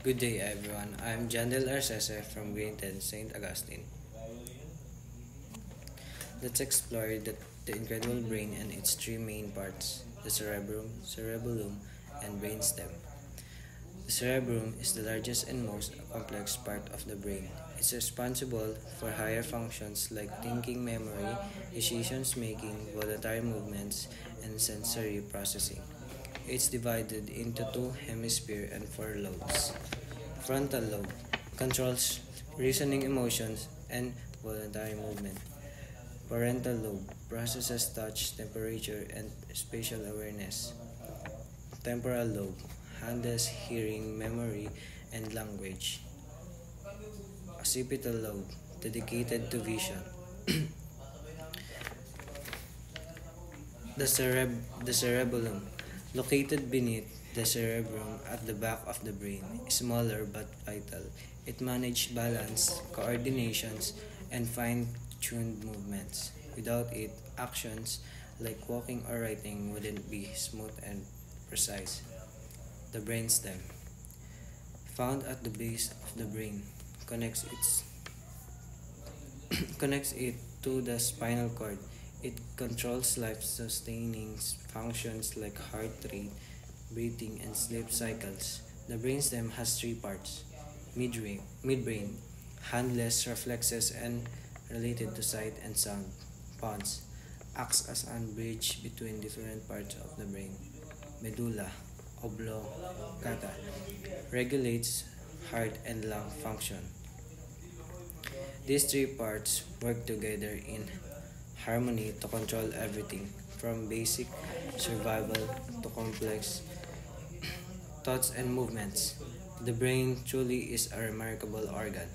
Good day, everyone. I'm Jandel Arcese from Grade 10 St. Augustine. Let's explore the incredible brain and its three main parts: the cerebrum, cerebellum, and brainstem. The cerebrum is the largest and most complex part of the brain. It's responsible for higher functions like thinking, memory, decisions making, voluntary movements, and sensory processing. It's divided into two hemispheres and four lobes. Frontal lobe controls reasoning, emotions, and voluntary movement. Parental lobe processes touch, temperature, and spatial awareness. Temporal lobe handles hearing, memory, and language. Occipital lobe dedicated to vision. The cerebellum, located beneath the cerebrum at the back of the brain, is smaller but vital. It manages balance, coordinations, and fine-tuned movements. Without it, actions like walking or writing wouldn't be smooth and precise. The brainstem, found at the base of the brain, connects its connects it to the spinal cord. It controls life-sustaining functions like heart rate, breathing, and sleep cycles. The brainstem has three parts: midbrain, handless reflexes and related to sight and sound. Pons acts as a bridge between different parts of the brain. Medulla oblongata regulates heart and lung function. These three parts work together in harmony to control everything from basic survival to complex thoughts and movements. The brain truly is a remarkable organ.